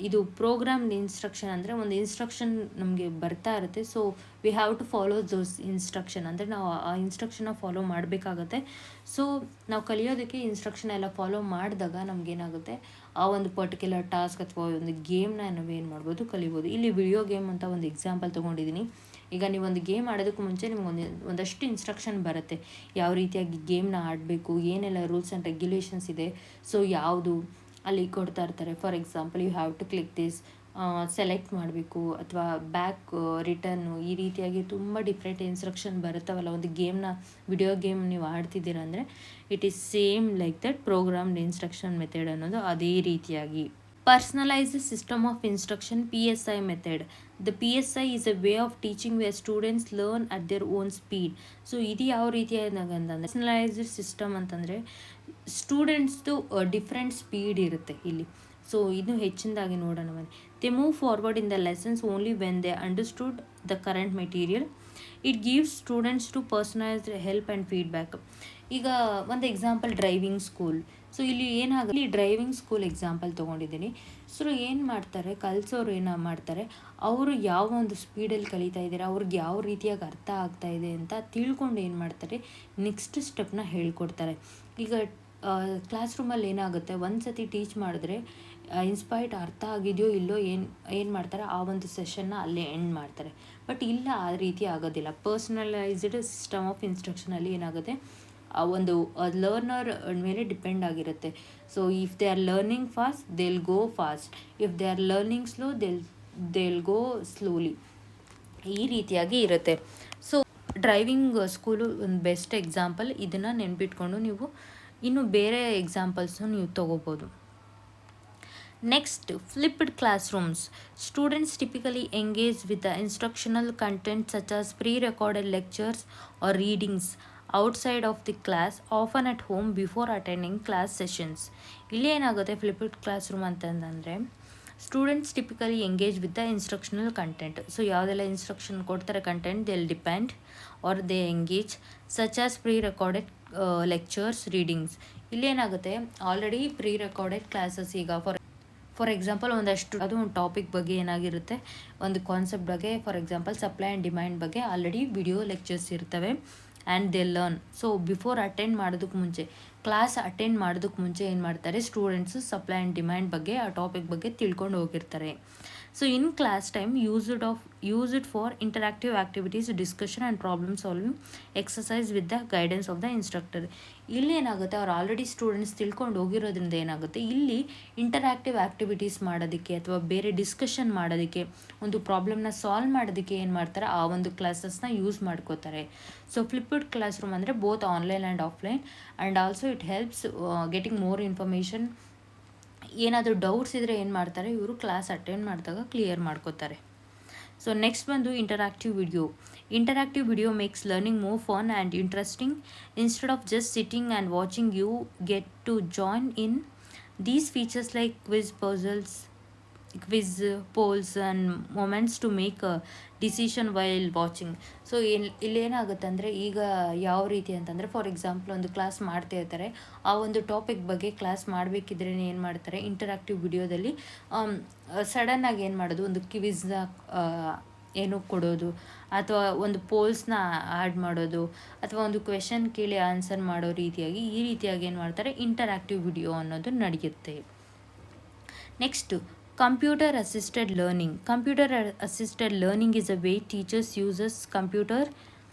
ಇದು programmed instruction ಅಂದರೆ ಒಂದು instruction ನಮಗೆ ಬರ್ತಾ ಇರುತ್ತೆ. So we have to follow those instruction, ಅಂದರೆ ನಾವು ಆ ಇನ್ಸ್ಟ್ರಕ್ಷನ್ನ ಫಾಲೋ ಮಾಡಬೇಕಾಗತ್ತೆ. ಸೊ ನಾವು ಕಲಿಯೋದಕ್ಕೆ ಇನ್ಸ್ಟ್ರಕ್ಷನ್ ಎಲ್ಲ ಫಾಲೋ ಮಾಡಿದಾಗ ನಮಗೇನಾಗುತ್ತೆ, ಆ ಒಂದು ಪರ್ಟಿಕ್ಯುಲರ್ ಟಾಸ್ಕ್ ಅಥವಾ ಒಂದು ಗೇಮ್ನ ನಾವೇನು ಮಾಡ್ಬೋದು, ಕಲಿಬೋದು. ಇಲ್ಲಿ ವಿಡಿಯೋ ಗೇಮ್ ಅಂತ ಒಂದು ಎಕ್ಸಾಂಪಲ್ ತೊಗೊಂಡಿದ್ದೀನಿ. ಈಗ ನೀವು ಒಂದು ಗೇಮ್ ಆಡೋದಕ್ಕೂ ಮುಂಚೆ ನಿಮ್ಗೆ ಒಂದಷ್ಟು ಇನ್ಸ್ಟ್ರಕ್ಷನ್ ಬರುತ್ತೆ, ಯಾವ ರೀತಿಯಾಗಿ ಗೇಮ್ನ ಆಡಬೇಕು, ಏನೆಲ್ಲ ರೂಲ್ಸ್ ಆ್ಯಂಡ್ ರೆಗ್ಯುಲೇಷನ್ಸ್ ಇದೆ. ಸೊ ಯಾವುದು ಅಲ್ಲಿ ಕೊಡ್ತಾ ಇರ್ತಾರೆ. For example, you have to click this, select ಮಾಡಬೇಕು ಅಥವಾ ಬ್ಯಾಕ್ ರಿಟರ್ನು, ಈ ರೀತಿಯಾಗಿ ತುಂಬ ಡಿಫ್ರೆಂಟ್ ಇನ್ಸ್ಟ್ರಕ್ಷನ್ ಬರುತ್ತವಲ್ಲ. ಒಂದು ಗೇಮ್ನ, ವಿಡಿಯೋ ಗೇಮ್ ನೀವು ಆಡ್ತಿದ್ದೀರ ಅಂದರೆ it is same like that programmed instruction method ಅನ್ನೋದು ಅದೇ ರೀತಿಯಾಗಿ. Personalized system of instruction, PSI method. The PSI is a way of teaching where students learn at their own speed. So ಇದು ಯಾವ ರೀತಿಯಾಗಂತಂದರೆ, personalised system ಅಂತಂದರೆ ಸ್ಟೂಡೆಂಟ್ಸ್ದು different speed ಇರುತ್ತೆ ಇಲ್ಲಿ. So ಇದು ಹೆಚ್ಚಿನದಾಗಿ ನೋಡೋಣ ಬನ್ನಿ. They move forward in the lessons only when they understood the current material. It gives students to personalised help and feedback. ಈಗ ಒಂದು ಎಕ್ಸಾಂಪಲ್, ಡ್ರೈವಿಂಗ್ ಸ್ಕೂಲ್. ಸೊ ಇಲ್ಲಿ ಏನಾಗುತ್ತೆ, ಇಲ್ಲಿ ಡ್ರೈವಿಂಗ್ ಸ್ಕೂಲ್ ಎಕ್ಸಾಂಪಲ್ ತೊಗೊಂಡಿದ್ದೀನಿ. ಸೊ ಏನು ಮಾಡ್ತಾರೆ, ಕಲಿಸೋರು ಏನು ಮಾಡ್ತಾರೆ, ಅವರು ಯಾವ ಒಂದು ಸ್ಪೀಡಲ್ಲಿ ಕಲಿತಾ ಇದ್ದಾರೆ, ಅವ್ರಿಗೆ ಯಾವ ರೀತಿಯಾಗಿ ಅರ್ಥ ಆಗ್ತಾ ಇದೆ ಅಂತ ತಿಳ್ಕೊಂಡು ಏನು ಮಾಡ್ತಾರೆ, ನೆಕ್ಸ್ಟ್ ಸ್ಟೆಪ್ನ ಹೇಳ್ಕೊಡ್ತಾರೆ. ಈಗ ಕ್ಲಾಸ್ ರೂಮಲ್ಲಿ ಏನಾಗುತ್ತೆ, ಒಂದು ಸತಿ ಟೀಚ್ ಮಾಡಿದ್ರೆ ಇನ್ಸ್ಪೈರ್ಡ್ ಅರ್ಥ ಆಗಿದೆಯೋ ಇಲ್ಲೋ ಏನು ಮಾಡ್ತಾರೆ, ಆ ಒಂದು ಸೆಷನ್ನ ಅಲ್ಲೇ ಎಂಡ್ ಮಾಡ್ತಾರೆ. ಬಟ್ ಇಲ್ಲ, ಆ ರೀತಿ ಆಗೋದಿಲ್ಲ. ಪರ್ಸನಲೈಸ್ಡ್ ಸಿಸ್ಟಮ್ ಆಫ್ ಇನ್ಸ್ಟ್ರಕ್ಷನಲ್ಲಿ ಏನಾಗುತ್ತೆ, ಆ ಒಂದು ಲರ್ನರ್ ಮೇಲೆ ಡಿಪೆಂಡ್ ಆಗಿರುತ್ತೆ. So if they are learning fast, they will go fast. If they are learning slow, they will go slowly. ಈ ರೀತಿಯಾಗಿ ಇರುತ್ತೆ. ಸೊ ಡ್ರೈವಿಂಗ್ ಸ್ಕೂಲು ಒಂದು ಬೆಸ್ಟ್ ಎಕ್ಸಾಂಪಲ್. ಇದನ್ನು ನೆನ್ಪಿಟ್ಕೊಂಡು ನೀವು ಇನ್ನು ಬೇರೆ ಎಕ್ಸಾಂಪಲ್ಸು ನೀವು ತೊಗೋಬೋದು. Next, flipped classrooms. Students typically engage with the instructional content such as pre-recorded lectures or readings outside of the class, often at home before attending class sessions. ಇಲ್ಲಿ ಏನಾಗುತ್ತೆ, flipped class room ಅಂತಂದರೆ students typically engage with the instructional content. So ಯಾವುದೆಲ್ಲ instruction ಕೊಡ್ತಾರೆ content, they will depend or they engage such as pre recorded lectures, readings. ಇಲ್ಲೇನಾಗುತ್ತೆ, already pre recorded classes. ಈಗ for example ಒಂದಷ್ಟು ಅದು ಒಂದು topic ಬಗ್ಗೆ ಏನಾಗಿರುತ್ತೆ, ಒಂದು ಕಾನ್ಸೆಪ್ಟ್ ಬಗ್ಗೆ, for example supply and demand ಬಗ್ಗೆ ಆಲ್ರೆಡಿ ವಿಡಿಯೋ ಲೆಕ್ಚರ್ಸ್ ಇರ್ತವೆ. And they learn. So before attend ಮಾಡೋದಕ್ಕೆ ಮುಂಚೆ, ಕ್ಲಾಸ್ ಅಟೆಂಡ್ ಮಾಡೋದಕ್ಕೆ ಮುಂಚೆ ಏನು ಮಾಡ್ತಾರೆ, ಸ್ಟೂಡೆಂಟ್ಸು ಸಪ್ಲೈ ಆ್ಯಂಡ್ ಡಿಮ್ಯಾಂಡ್ ಬಗ್ಗೆ, ಆ ಟಾಪಿಕ್ ಬಗ್ಗೆ ತಿಳ್ಕೊಂಡು ಹೋಗಿರ್ತಾರೆ. So in class time use it for interactive activities, discussion and problem solving exercise with the guidance of the instructor. ಇಲ್ಲಿ ಏನಾಗುತ್ತೆ, ಅವ್ರು ಆಲ್ರೆಡಿ ಸ್ಟೂಡೆಂಟ್ಸ್ ತಿಳ್ಕೊಂಡು ಹೋಗಿರೋದ್ರಿಂದ ಏನಾಗುತ್ತೆ, ಇಲ್ಲಿ ಇಂಟರಾಕ್ಟಿವ್ ಆ್ಯಕ್ಟಿವಿಟೀಸ್ ಮಾಡೋದಕ್ಕೆ ಅಥವಾ ಬೇರೆ ಡಿಸ್ಕಷನ್ ಮಾಡೋದಕ್ಕೆ, ಒಂದು ಪ್ರಾಬ್ಲಮ್ನ ಸಾಲ್ವ್ ಮಾಡೋದಕ್ಕೆ ಏನು ಮಾಡ್ತಾರೆ, ಆ ಒಂದು ಕ್ಲಾಸಸ್ನ ಯೂಸ್ ಮಾಡ್ಕೋತಾರೆ. ಸೊ ಫ್ಲಿಪ್ಡ್ ಕ್ಲಾಸ್ ರೂಮ್ ಅಂದರೆ both online and offline. And also it helps getting more information. ಏನಾದರೂ ಡೌಟ್ಸ್ ಇದ್ದರೆ ಏನು ಮಾಡ್ತಾರೆ, ಇವರು ಕ್ಲಾಸ್ ಅಟೆಂಡ್ ಮಾಡಿದಾಗ ಕ್ಲಿಯರ್ ಮಾಡ್ಕೋತಾರೆ. ಸೊ ನೆಕ್ಸ್ಟ್ ಬಂದು interactive video. Interactive video makes learning more fun and interesting. Instead of just sitting and watching, you get to join in these features like quiz polls and moments to make a decision while watching. So ಇಲ್ಲೇನಾಗುತ್ತೆ ಅಂದರೆ, ಈಗ ಯಾವ ರೀತಿ ಅಂತಂದರೆ, for example ಒಂದು class ಮಾಡ್ತಾ ಇರ್ತಾರೆ, ಆ ಒಂದು ಟಾಪಿಕ್ ಬಗ್ಗೆ ಕ್ಲಾಸ್ ಮಾಡಬೇಕಿದ್ರೆ ಏನು ಮಾಡ್ತಾರೆ, ಇಂಟರಾಕ್ಟಿವ್ ವಿಡಿಯೋದಲ್ಲಿ ಸಡನ್ನಾಗಿ ಏನು ಮಾಡೋದು, ಒಂದು ಕ್ವಿಜ್ನ ಏನು ಕೊಡೋದು, ಅಥವಾ ಒಂದು ಪೋಲ್ಸ್ನ ಆ್ಯಡ್ ಮಾಡೋದು, ಅಥವಾ ಒಂದು ಕ್ವೆಶನ್ ಕೇಳಿ ಆನ್ಸರ್ ಮಾಡೋ ರೀತಿಯಾಗಿ, ಈ ರೀತಿಯಾಗಿ ಏನು ಮಾಡ್ತಾರೆ, ಇಂಟರಾಕ್ಟಿವ್ ವಿಡಿಯೋ ಅನ್ನೋದು ನಡೆಯುತ್ತೆ. Next, computer assisted learning. Computer assisted learning is a way teachers uses computer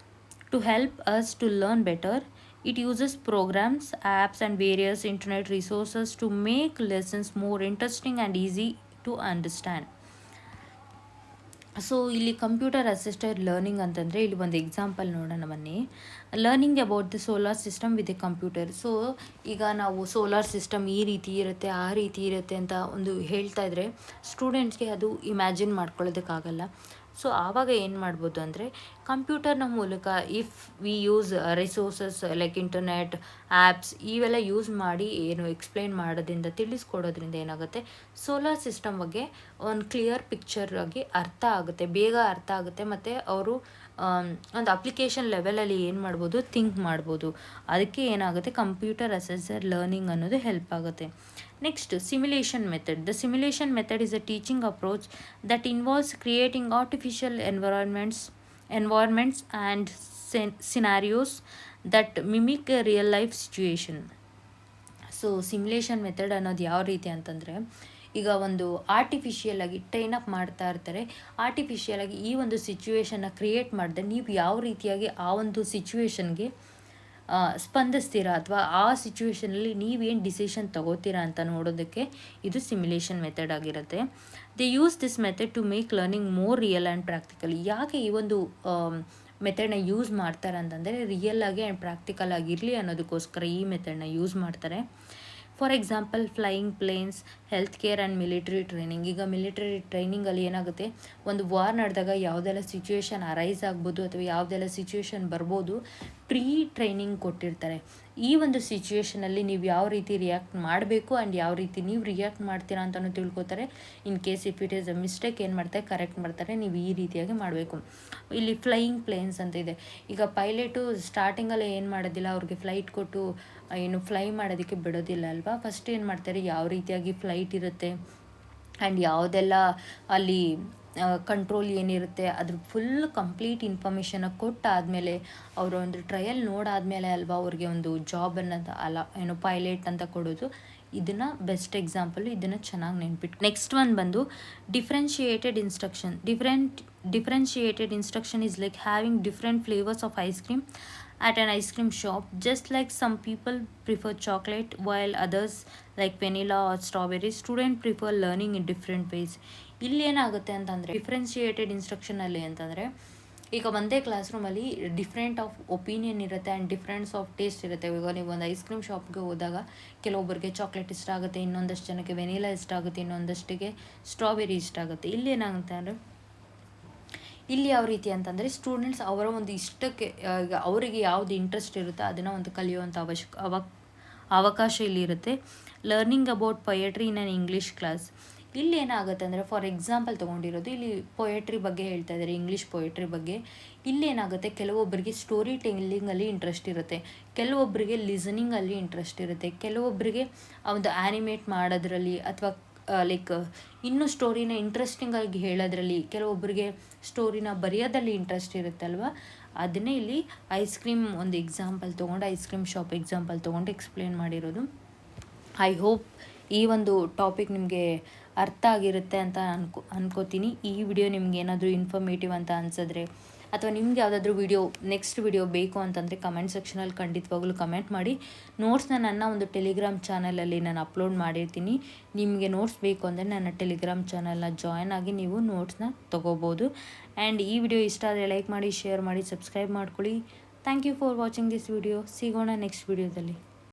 to help us to learn better. It uses programs, apps and various internet resources to make lessons more interesting and easy to understand. So ಇಲ್ಲಿ computer assisted learning ಅಂತಂದರೆ ಇಲ್ಲಿ ಒಂದು example ನೋಡೋಣ ಬನ್ನಿ. Learning about the solar system with A computer. So ಈಗ ನಾವು solar system ಈ ರೀತಿ ಇರುತ್ತೆ, ಆ ರೀತಿ ಇರುತ್ತೆ ಅಂತ ಒಂದು ಹೇಳ್ತಾ ಇದ್ರೆ ಸ್ಟೂಡೆಂಟ್ಸ್ಗೆ ಅದು ಇಮ್ಯಾಜಿನ್ ಮಾಡ್ಕೊಳ್ಳೋದಕ್ಕಾಗಲ್ಲ. ಸೊ ಆವಾಗ ಏನು ಮಾಡ್ಬೋದು ಅಂದರೆ ಕಂಪ್ಯೂಟರ್ನ ಮೂಲಕ if we use resources like internet, apps ಇವೆಲ್ಲ ಯೂಸ್ ಮಾಡಿ ಏನು ಎಕ್ಸ್ಪ್ಲೈನ್ ಮಾಡೋದ್ರಿಂದ, ತಿಳಿಸ್ಕೊಡೋದ್ರಿಂದ ಏನಾಗುತ್ತೆ, ಸೋಲಾರ್ ಸಿಸ್ಟಮ್ ಬಗ್ಗೆ ಒಂದು ಕ್ಲಿಯರ್ ಪಿಕ್ಚರ್ ಆಗಿ ಅರ್ಥ ಆಗುತ್ತೆ, ಬೇಗ ಅರ್ಥ ಆಗುತ್ತೆ. ಮತ್ತು ಅವರು ಒಂದು ಅಪ್ಲಿಕೇಶನ್ ಲೆವೆಲಲ್ಲಿ ಏನು ಮಾಡ್ಬೋದು, ಥಿಂಕ್ ಮಾಡ್ಬೋದು. ಅದಕ್ಕೆ ಏನಾಗುತ್ತೆ, ಕಂಪ್ಯೂಟರ್ ಅಸಿಸ್ಟೆಡ್ ಲರ್ನಿಂಗ್ ಅನ್ನೋದು ಹೆಲ್ಪ್ ಆಗುತ್ತೆ. Next, simulation method. The simulation method is a teaching approach that involves creating artificial environments and scenarios that mimic a real life situation. So simulation method ಅನ್ನೋದು ಯಾವ ರೀತಿ ಅಂತಂದರೆ, ಈಗ ಒಂದು ಆರ್ಟಿಫಿಷಿಯಲ್ ಆಗಿ train up ಮಾಡ್ತಾ ಇರ್ತಾರೆ. ಆರ್ಟಿಫಿಷಿಯಲ್ ಆಗಿ ಈ ಒಂದು ಸಿಚುವೇಶನ್ನ ಕ್ರಿಯೇಟ್ ಮಾಡಿದೆ ನೀವು ಯಾವ ರೀತಿಯಾಗಿ ಆ ಒಂದು ಸಿಚುವೇಶನ್ಗೆ ಸ್ಪಂದಿಸ್ತೀರಾ ಅಥವಾ ಆ ಸಿಚುವೇಷನಲ್ಲಿ ನೀವೇನು ಡಿಸಿಷನ್ ತಗೋತೀರಾ ಅಂತ ನೋಡೋದಕ್ಕೆ ಇದು ಸಿಮ್ಯುಲೇಷನ್ ಮೆಥಡ್ ಆಗಿರುತ್ತೆ. They use this method to make learning more real and practical. ಯಾಕೆ ಈ ಒಂದು ಮೆಥಡ್ನ ಯೂಸ್ ಮಾಡ್ತಾರೆ ಅಂತಂದರೆ ರಿಯಲ್ ಆಗಿ ಆ್ಯಂಡ್ ಪ್ರಾಕ್ಟಿಕಲ್ ಆಗಿರಲಿ ಅನ್ನೋದಕ್ಕೋಸ್ಕರ ಈ ಮೆಥಡ್ನ ಯೂಸ್ ಮಾಡ್ತಾರೆ. For example flying planes, health care and military training. ಈಗ ಮಿಲಿಟರಿ ಟ್ರೈನಿಂಗಲ್ಲಿ ಏನಾಗುತ್ತೆ, ಒಂದು ವಾರ್ ನಡೆದಾಗ ಯಾವುದೆಲ್ಲ ಸಿಚುವೇಶನ್ ಅರೈಸ್ ಆಗ್ಬೋದು ಅಥವಾ ಯಾವುದೆಲ್ಲ ಸಿಚುವೇಶನ್ ಬರ್ಬೋದು, ಪ್ರೀ ಟ್ರೈನಿಂಗ್ ಕೊಟ್ಟಿರ್ತಾರೆ. ಈ ಒಂದು ಸಿಚುವೇಷನಲ್ಲಿ ನೀವು ಯಾವ ರೀತಿ ರಿಯಾಕ್ಟ್ ಮಾಡಬೇಕು ಆ್ಯಂಡ್ ಯಾವ ರೀತಿ ನೀವು ರಿಯಾಕ್ಟ್ ಮಾಡ್ತೀರಾ ಅಂತಲೂ ತಿಳ್ಕೊತಾರೆ. In case if it is a mistake ಏನು ಮಾಡ್ತಾರೆ, ಕರೆಕ್ಟ್ ಮಾಡ್ತಾರೆ, ನೀವು ಈ ರೀತಿಯಾಗಿ ಮಾಡಬೇಕು. ಇಲ್ಲಿ ಫ್ಲೈಯಿಂಗ್ ಪ್ಲೇನ್ಸ್ ಅಂತ ಇದೆ. ಈಗ ಪೈಲಟು ಸ್ಟಾರ್ಟಿಂಗಲ್ಲಿ ಏನು ಮಾಡೋದಿಲ್ಲ, ಅವ್ರಿಗೆ ಫ್ಲೈಟ್ ಕೊಟ್ಟು ಏನು ಫ್ಲೈ ಮಾಡೋದಕ್ಕೆ ಬಿಡೋದಿಲ್ಲ ಅಲ್ವಾ. ಫಸ್ಟ್ ಏನು ಮಾಡ್ತಾರೆ, ಯಾವ ರೀತಿಯಾಗಿ ಫ್ಲೈಟ್ ಇರುತ್ತೆ ಆ್ಯಂಡ್ ಯಾವುದೆಲ್ಲ ಅಲ್ಲಿ ಕಂಟ್ರೋಲ್ ಏನಿರುತ್ತೆ ಅದ್ರ ಫುಲ್ ಕಂಪ್ಲೀಟ್ ಇನ್ಫಾರ್ಮೇಷನ್ನ ಕೊಟ್ಟಾದಮೇಲೆ ಅವರು ಒಂದು ಟ್ರಯಲ್ ನೋಡಾದಮೇಲೆ ಅಲ್ವಾ ಅವ್ರಿಗೆ ಒಂದು ಜಾಬ್ ಅನ್ನೋದು ಅಲ್ಲ ಏನು ಪೈಲಟ್ ಅಂತ ಕೊಡೋದು. ಇದನ್ನು ಬೆಸ್ಟ್ ಎಕ್ಸಾಂಪಲ್, ಇದನ್ನು ಚೆನ್ನಾಗಿ ನೆನ್ಪಿಟ್ಟು. ನೆಕ್ಸ್ಟ್ ಒನ್ ಬಂದು differentiated instruction. Differentiated instruction is like having different flavours of ice cream at an ice cream shop. Just like some people prefer chocolate while others like vanilla or strawberry, students prefer learning in different ways. ಇಲ್ಲಿ ಏನಾಗುತ್ತೆ ಅಂತಂದರೆ differentiated ಇನ್ಸ್ಟ್ರಕ್ಷನಲ್ಲಿ ಅಂತಂದರೆ, ಈಗ ಒಂದೇ class ರೂಮಲ್ಲಿ different of opinion ಇರುತ್ತೆ and difference of taste ಇರುತ್ತೆ. ಇವಾಗ ನೀವು ಒಂದು ಐಸ್ ಕ್ರೀಮ್ ಶಾಪ್ಗೆ ಹೋದಾಗ ಕೆಲವೊಬ್ಬರಿಗೆ ಚಾಕ್ಲೇಟ್ ಇಷ್ಟ ಆಗುತ್ತೆ, ಇನ್ನೊಂದಷ್ಟು ಜನಕ್ಕೆ ವೆನಿಲಾ ಇಷ್ಟ ಆಗುತ್ತೆ, ಇನ್ನೊಂದಷ್ಟಿಗೆ ಸ್ಟ್ರಾಬೆರಿ ಇಷ್ಟ ಆಗುತ್ತೆ. ಇಲ್ಲಿ ಏನಾಗುತ್ತೆ ಅಂದರೆ, ಇಲ್ಲಿ ಯಾವ ರೀತಿ ಅಂತಂದರೆ ಸ್ಟೂಡೆಂಟ್ಸ್ ಅವರ ಒಂದು ಇಷ್ಟಕ್ಕೆ ಅವರಿಗೆ ಯಾವುದು ಇಂಟ್ರೆಸ್ಟ್ ಇರುತ್ತೋ ಅದನ್ನು ಒಂದು ಕಲಿಯುವಂಥ ಅವಕಾಶ ಇಲ್ಲಿ ಇರುತ್ತೆ. Learning about poetry in on English class. ಇಲ್ಲಿ ಏನಾಗುತ್ತೆ ಅಂದರೆ, ಫಾರ್ ಎಕ್ಸಾಂಪಲ್ ತೊಗೊಂಡಿರೋದು ಇಲ್ಲಿ ಪೊಯೆಟ್ರಿ ಬಗ್ಗೆ ಹೇಳ್ತಾ ಇದ್ದಾರೆ, ಇಂಗ್ಲೀಷ್ ಪೊಯೆಟ್ರಿ ಬಗ್ಗೆ. ಇಲ್ಲಿ ಏನಾಗುತ್ತೆ, ಕೆಲವೊಬ್ಬರಿಗೆ ಸ್ಟೋರಿ ಟೆಲ್ಲಿಂಗಲ್ಲಿ ಇಂಟ್ರೆಸ್ಟ್ ಇರುತ್ತೆ, ಕೆಲವೊಬ್ಬರಿಗೆ ಲಿಸನಿಂಗಲ್ಲಿ ಇಂಟ್ರೆಸ್ಟ್ ಇರುತ್ತೆ, ಕೆಲವೊಬ್ಬರಿಗೆ ಒಂದು ಆ್ಯನಿಮೇಟ್ ಮಾಡೋದ್ರಲ್ಲಿ ಅಥವಾ ಲೈಕ್ ಇನ್ನೂ ಸ್ಟೋರಿನ ಇಂಟ್ರೆಸ್ಟಿಂಗಾಗಿ ಹೇಳೋದ್ರಲ್ಲಿ, ಕೆಲವೊಬ್ಬರಿಗೆ ಸ್ಟೋರಿನ ಬರೆಯೋದಲ್ಲಿ ಇಂಟ್ರೆಸ್ಟ್ ಇರುತ್ತಲ್ವ. ಅದನ್ನೇ ಇಲ್ಲಿ ಐಸ್ ಕ್ರೀಮ್ ಒಂದು ಎಕ್ಸಾಂಪಲ್ ತೊಗೊಂಡು, ಐಸ್ ಕ್ರೀಮ್ ಶಾಪ್ ಎಕ್ಸಾಂಪಲ್ ತೊಗೊಂಡು ಎಕ್ಸ್ಪ್ಲೇನ್ ಮಾಡಿರೋದು. ಐ ಹೋಪ್ ಈ ಒಂದು ಟಾಪಿಕ್ ನಿಮಗೆ ಅರ್ಥ ಆಗಿರುತ್ತೆ ಅಂತ ಅನ್ಕೋತೀನಿ. ಈ ವಿಡಿಯೋ ನಿಮ್ಗೆ ಏನಾದರೂ ಇನ್ಫಾರ್ಮೇಟಿವ್ ಅಂತ ಅನಿಸಿದ್ರೆ ಅಥವಾ ನಿಮ್ಗೆ ಯಾವುದಾದ್ರೂ ನೆಕ್ಸ್ಟ್ ವಿಡಿಯೋ ಬೇಕು ಅಂತಂದರೆ ಕಮೆಂಟ್ ಸೆಕ್ಷನಲ್ಲಿ ಖಂಡಿತವಾಗ್ಲೂ ಕಮೆಂಟ್ ಮಾಡಿ. ನೋಟ್ಸ್ನ ನನ್ನ ಒಂದು ಟೆಲಿಗ್ರಾಮ್ ಚಾನಲಲ್ಲಿ ನಾನು ಅಪ್ಲೋಡ್ ಮಾಡಿರ್ತೀನಿ. ನಿಮಗೆ ನೋಟ್ಸ್ ಬೇಕು ಅಂದರೆ ನನ್ನ ಟೆಲಿಗ್ರಾಮ್ ಚಾನಲ್ನ ಜಾಯ್ನ್ ಆಗಿ ನೀವು ನೋಟ್ಸ್ನ ತೊಗೋಬೋದು. ಆ್ಯಂಡ್ ಈ ವಿಡಿಯೋ ಇಷ್ಟ ಆದರೆ ಲೈಕ್ ಮಾಡಿ, ಶೇರ್ ಮಾಡಿ, ಸಬ್ಸ್ಕ್ರೈಬ್ ಮಾಡ್ಕೊಳ್ಳಿ. Thank you for watching this video. ಸಿಗೋಣ ನೆಕ್ಸ್ಟ್ ವಿಡಿಯೋದಲ್ಲಿ.